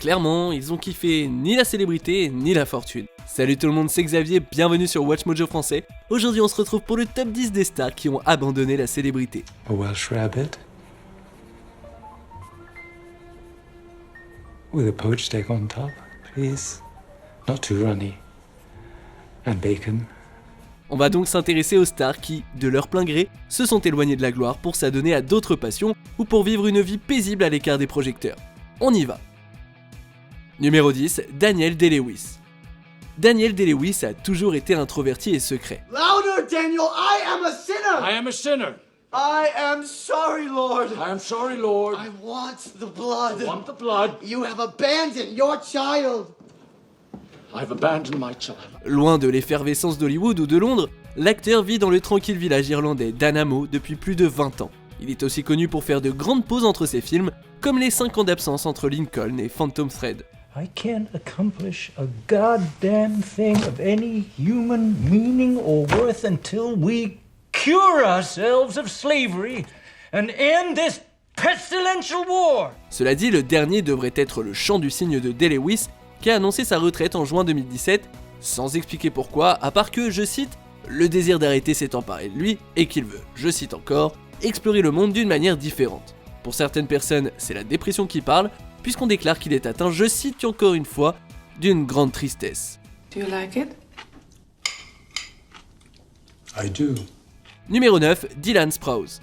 Clairement, ils ont kiffé ni la célébrité ni la fortune. Salut tout le monde, c'est Xavier, bienvenue sur Watch Mojo français. Aujourd'hui on se retrouve pour le top 10 des stars qui ont abandonné la célébrité. A Welsh rabbit with a poached egg on top, please. Not too runny. And bacon. On va donc s'intéresser aux stars qui, de leur plein gré, se sont éloignées de la gloire pour s'adonner à d'autres passions ou pour vivre une vie paisible à l'écart des projecteurs. On y va. Numéro 10, Daniel Day-Lewis. Daniel Day-Lewis a toujours été introverti et secret. Louder, Daniel! I am a sinner! I am a sinner. I am sorry, Lord. I am sorry, Lord. I want the blood. I want the blood. You have abandoned your child. I've abandoned my child. Loin de l'effervescence d'Hollywood ou de Londres, l'acteur vit dans le tranquille village irlandais d'Anamo depuis plus de 20 ans. Il est aussi connu pour faire de grandes pauses entre ses films, comme les 5 ans d'absence entre Lincoln et Phantom Thread. I can't accomplish a goddamn thing of any human meaning or worth until we cure ourselves of slavery and end this pestilential war. Cela dit, le dernier devrait être Le Chant du Cygne de Day-Lewis, qui a annoncé sa retraite en juin 2017, sans expliquer pourquoi, à part que, je cite, « le désir d'arrêter s'est emparé de lui et qu'il veut, je cite encore, explorer le monde d'une manière différente. » Pour certaines personnes, c'est la dépression qui parle, puisqu'on déclare qu'il est atteint, je cite encore une fois, d'une grande tristesse. Do you like it? I do. Numéro 9, Dylan Sprouse.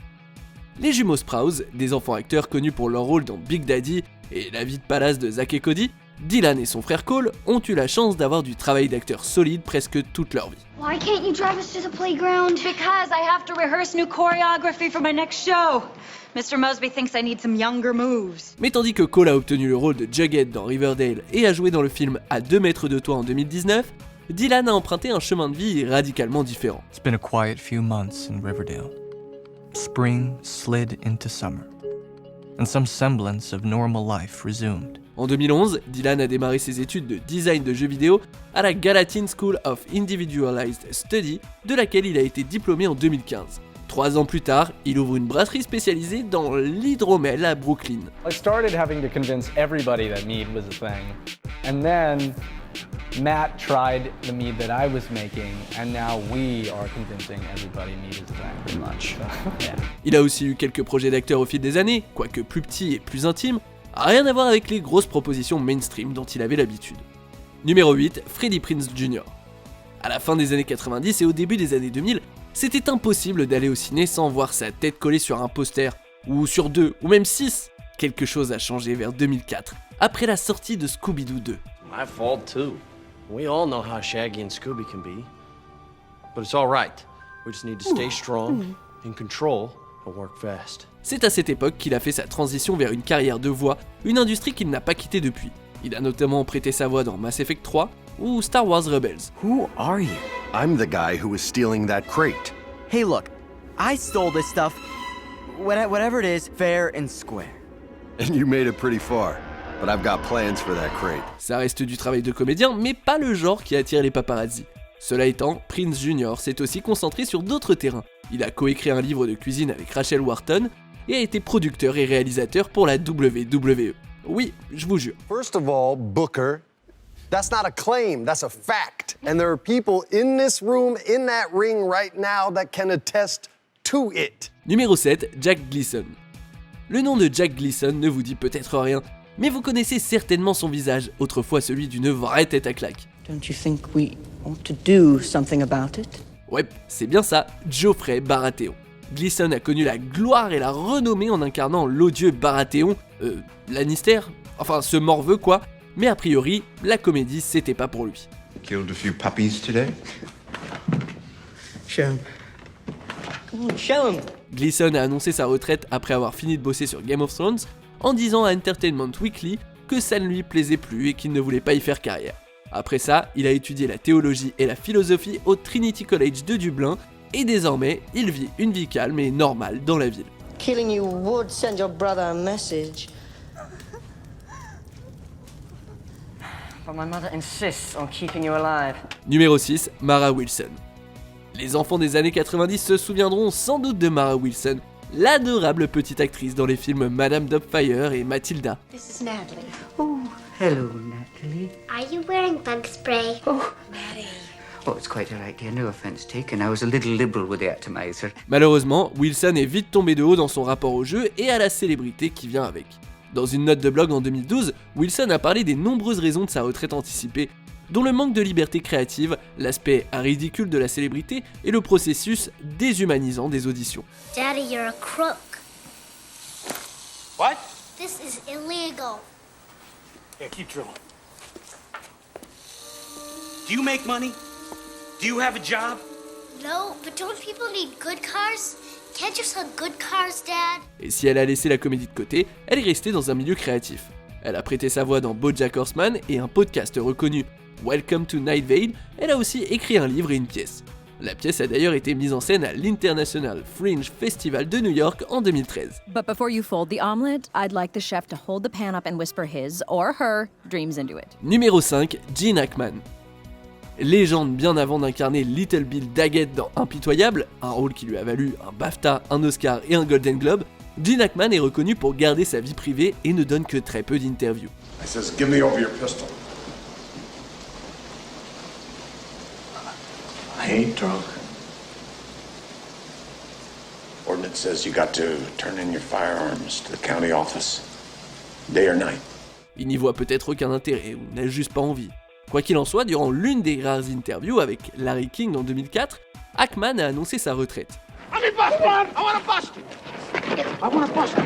Les jumeaux Sprouse, des enfants acteurs connus pour leur rôle dans Big Daddy et La vie de palace de Zack et Cody, Dylan et son frère Cole ont eu la chance d'avoir du travail d'acteur solide presque toute leur vie. Why can't you drive us to the playground? Because I have to rehearse new choreography for my next show. Mr. Mosby thinks I need some younger moves. Mais tandis que Cole a obtenu le rôle de Jughead dans Riverdale et a joué dans le film À 2 mètres de toi en 2019, Dylan a emprunté un chemin de vie radicalement différent. It's been a quiet few months in Riverdale. Spring slid into summer, and some semblance of normal life resumed. En 2011, Dylan a démarré ses études de design de jeux vidéo à la Gallatin School of Individualized Study, de laquelle il a été diplômé en 2015. 3 ans plus tard, il ouvre une brasserie spécialisée dans l'hydromel à Brooklyn. I started having to convince everybody that mead was a thing. And then Matt tried the mead that I was making, and now we are convincing everybody mead is a thing. Pretty much. So, yeah. Il a aussi eu quelques projets d'acteur au fil des années, quoique plus petits et plus intimes, rien à voir avec les grosses propositions mainstream dont il avait l'habitude. Numéro 8, Freddie Prinze Jr. À la fin des années 90 et au début des années 2000, c'était impossible d'aller au ciné sans voir sa tête collée sur un poster, ou sur 2, ou même 6. Quelque chose a changé vers 2004, après la sortie de Scooby-Doo 2. My fault too. We all know how Shaggy and Scooby can be. But it's all right. We just need to stay strong, in control, and work fast. C'est à cette époque qu'il a fait sa transition vers une carrière de voix, une industrie qu'il n'a pas quittée depuis. Il a notamment prêté sa voix dans Mass Effect 3 ou Star Wars Rebels. Who are you? I'm the guy who was stealing that crate. Hey look, I stole this stuff, whatever it is, fair and square. And you made it pretty far, but I've got plans for that crate. Ça reste du travail de comédien, mais pas le genre qui attire les paparazzis. Cela étant, Prinze Jr. s'est aussi concentré sur d'autres terrains. Il a coécrit un livre de cuisine avec Rachel Wharton et a été producteur et réalisateur pour la WWE. Oui, je vous jure. First of all, Booker, that's not a claim, that's a fact. And there are people in this room, in that ring right now that can attest to it. Numéro 7, Jack Gleason. Le nom de Jack Gleason ne vous dit peut-être rien, mais vous connaissez certainement son visage, autrefois celui d'une vraie tête à claque. Don't you think we ought to do something about it? Ouais, c'est bien ça, Geoffrey Baratheon. Gleason a connu la gloire et la renommée en incarnant l'odieux Baratheon, Lannister, enfin ce morveux quoi, mais a priori, la comédie c'était pas pour lui. Killed a few puppies today? Show him. Come on, show him. Gleason a annoncé sa retraite après avoir fini de bosser sur Game of Thrones en disant à Entertainment Weekly que ça ne lui plaisait plus et qu'il ne voulait pas y faire carrière. Après ça, il a étudié la théologie et la philosophie au Trinity College de Dublin et désormais, il vit une vie calme et normale dans la ville. Killing you would send your brother a message. But my mother insists on keeping you alive. Numéro 6, Mara Wilson. Les enfants des années 90 se souviendront sans doute de Mara Wilson, l'adorable petite actrice dans les films Madame Doubtfire et Matilda. This is Natalie. Ooh, Hello, Natalie. Are you wearing bug spray? Oh, Maddie. Oh, it's quite a idea. No offense taken. I was a little liberal with the atomizer. Malheureusement, Wilson est vite tombé de haut dans son rapport au jeu et à la célébrité qui vient avec. Dans une note de blog en 2012, Wilson a parlé des nombreuses raisons de sa retraite anticipée, dont le manque de liberté créative, l'aspect ridicule de la célébrité et le processus déshumanisant des auditions. Daddy, you're a crook. What? This is illegal. Yeah, keep drilling. Do you make money? Do you have a job? No, but don't people need good cars? Can't you sell good cars, Dad? Et si elle a laissé la comédie de côté, elle est restée dans un milieu créatif. Elle a prêté sa voix dans BoJack Horseman et un podcast reconnu, Welcome to Night Vale. Elle a aussi écrit un livre et une pièce. La pièce a d'ailleurs été mise en scène à l'International Fringe Festival de New York en 2013. But before you fold the omelet, I'd like the chef to hold the pan up and whisper his, or her, dreams into it. Numéro 5, Gene Hackman. Légende bien avant d'incarner Little Bill Daggett dans Impitoyable, un rôle qui lui a valu un BAFTA, un Oscar et un Golden Globe, Gene Hackman est reconnu pour garder sa vie privée et ne donne que très peu d'interviews. He says, "Give me over your pistol." I ain't drunk. Ordinance says you got to turn in your firearms to the county office, day or night. Il n'y voit peut-être aucun intérêt ou n'a juste pas envie. Quoi qu'il en soit, durant l'une des rares interviews avec Larry King en 2004, Hackman a annoncé sa retraite. Let me bust one! I wanna bust it! I wanna bust it!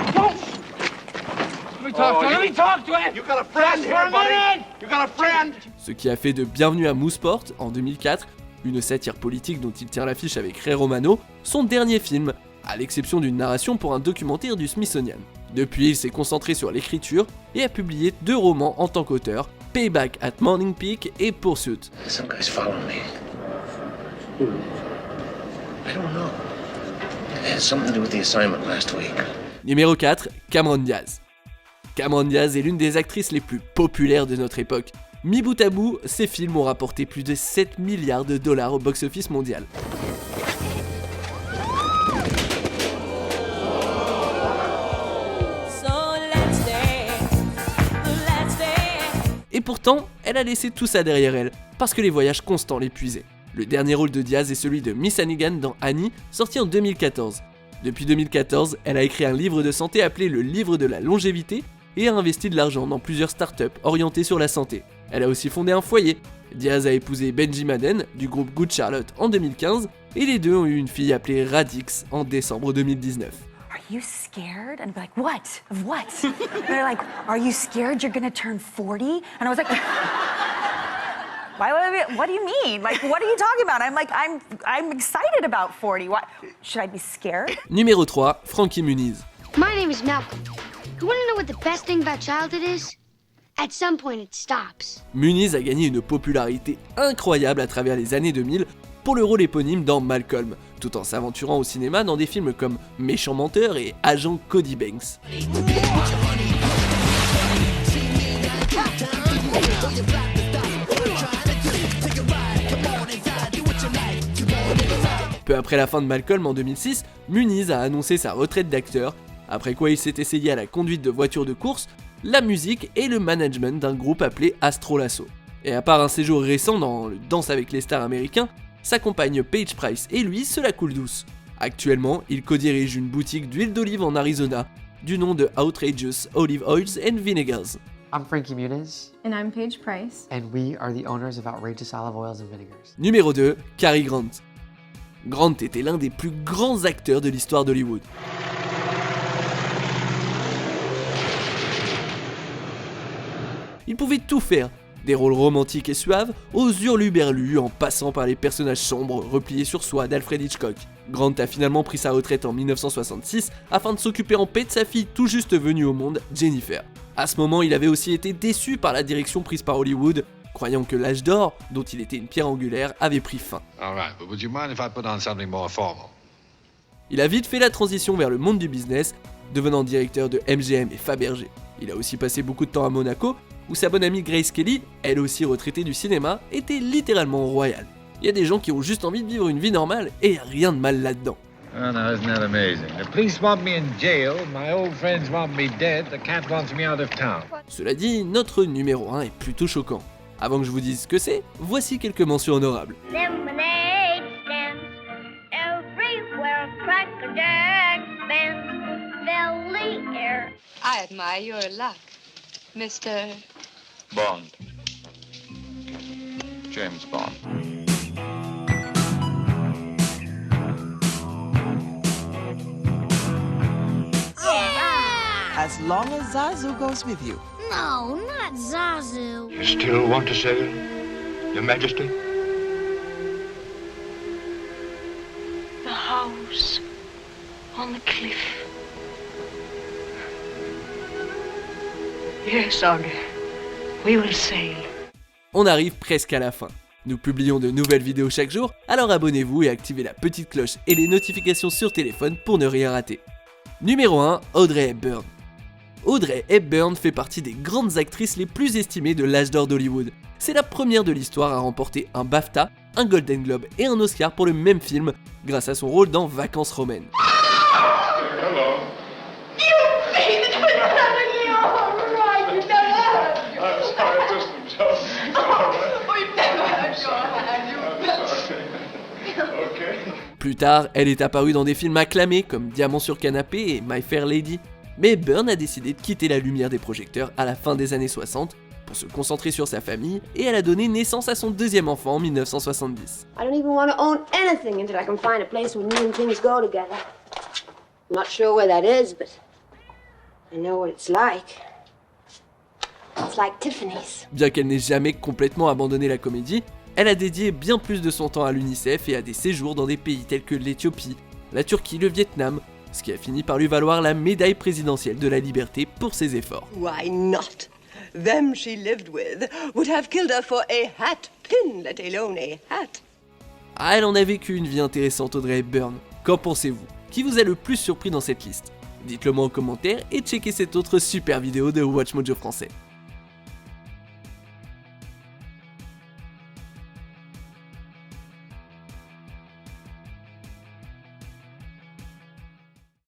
Let me talk to him! Let me talk to him! You got a friend here, buddy! You got a friend! Ce qui a fait de Bienvenue à Mooseport, en 2004, une satire politique dont il tient l'affiche avec Ray Romano, son dernier film, à l'exception d'une narration pour un documentaire du Smithsonian. Depuis, il s'est concentré sur l'écriture et a publié 2 romans en tant qu'auteur, Payback at Morning Peak et Pursuit. Some guy's following me. Who? I don't know. It has something to do with the assignment last week. Numéro 4, Cameron Diaz. Cameron Diaz est l'une des actrices les plus populaires de notre époque. Mis bout à bout, ses films ont rapporté plus de 7 milliards de dollars au box-office mondial. Et pourtant, elle a laissé tout ça derrière elle, parce que les voyages constants l'épuisaient. Le dernier rôle de Diaz est celui de Miss Hannigan dans Annie, sorti en 2014. Depuis 2014, elle a écrit un livre de santé appelé le livre de la longévité et a investi de l'argent dans plusieurs startups orientées sur la santé. Elle a aussi fondé un foyer. Diaz a épousé Benji Madden du groupe Good Charlotte en 2015 et les deux ont eu une fille appelée Radix en décembre 2019. Are you scared? And I'd be like, what? Of what? And they're like, are you scared you're gonna turn 40? And I was like, what do you mean? Like, what are you talking about? I'm like, I'm excited about 40. What? Should I be scared? Numéro 3, Frankie Muniz. My name is Malcolm. You want to know what the best thing about childhood is? At some point it stops. Muniz a gagné une popularité incroyable à travers les années 2000 pour le rôle éponyme dans Malcolm, tout en s'aventurant au cinéma dans des films comme Méchant menteur et Agent Cody Banks. Peu après la fin de Malcolm en 2006, Muniz a annoncé sa retraite d'acteur, après quoi il s'est essayé à la conduite de voitures de course, la musique et le management d'un groupe appelé Astro Lasso. Et à part un séjour récent dans le Danse avec les stars américain, sa compagne Paige Price et lui se la coulent douce. Actuellement, il co-dirige une boutique d'huile d'olive en Arizona, du nom de Outrageous Olive Oils and Vinegars. I'm Frankie Muniz. And I'm Paige Price. And we are the owners of Outrageous Olive Oils and Vinegars. Numéro 2, Cary Grant. Grant était l'un des plus grands acteurs de l'histoire d'Hollywood. Il pouvait tout faire, des rôles romantiques et suaves aux hurluberlus en passant par les personnages sombres repliés sur soi d'Alfred Hitchcock. Grant a finalement pris sa retraite en 1966 afin de s'occuper en paix de sa fille tout juste venue au monde, Jennifer. À ce moment, il avait aussi été déçu par la direction prise par Hollywood, croyant que l'âge d'or, dont il était une pierre angulaire, avait pris fin. Il a vite fait la transition vers le monde du business, devenant directeur de MGM et Fabergé. Il a aussi passé beaucoup de temps à Monaco, où sa bonne amie Grace Kelly, elle aussi retraitée du cinéma, était littéralement royale. Il y a des gens qui ont juste envie de vivre une vie normale et y a rien de mal là-dedans. Oh, now, isn't that amazing? The police want me in jail, my old friends want me dead, the cat wants me out of town. Cela dit, notre numéro 1 est plutôt choquant. Avant que je vous dise ce que c'est, voici quelques mentions honorables. Lemonade stands everywhere, Cracker Jack bends, belly air. I admire your luck, Mr. Bond. James Bond. As long as Zazu goes with you. No, not Zazu. You still want to sail, Your Majesty? The house on the cliff. Yes, Audrey. We will sail. On arrive presque à la fin. Nous publions de nouvelles vidéos chaque jour, alors abonnez-vous et activez la petite cloche et les notifications sur téléphone pour ne rien rater. Numéro 1, Audrey Hepburn. Audrey Hepburn fait partie des grandes actrices les plus estimées de l'âge d'or d'Hollywood. C'est la première de l'histoire à remporter un BAFTA, un Golden Globe et un Oscar pour le même film, grâce à son rôle dans Vacances romaines. Hello. You made it with somebody all right. You never had your I'm sorry, I just joking. We've never had your hand. Okay. Plus tard, elle est apparue dans des films acclamés comme Diamant sur canapé et My Fair Lady. Mais Hepburn a décidé de quitter la lumière des projecteurs à la fin des années 60 pour se concentrer sur sa famille et elle a donné naissance à son deuxième enfant en 1970. I don't even want to own anything until I can find a place where new things go together. I'm not sure where that is, but I know what it's like. It's like Tiffany's. Bien qu'elle n'ait jamais complètement abandonné la comédie, elle a dédié bien plus de son temps à l'UNICEF et à des séjours dans des pays tels que l'Éthiopie, la Turquie, le Vietnam, ce qui a fini par lui valoir la médaille présidentielle de la liberté pour ses efforts. Why not? Them she lived with would have killed her for a hat pin, let alone a hat. Ah, elle en a vécu une vie intéressante, Audrey Hepburn. Qu'en pensez-vous? Qui vous a le plus surpris dans cette liste? Dites-le moi en commentaire et checkez cette autre super vidéo de Watch Mojo français.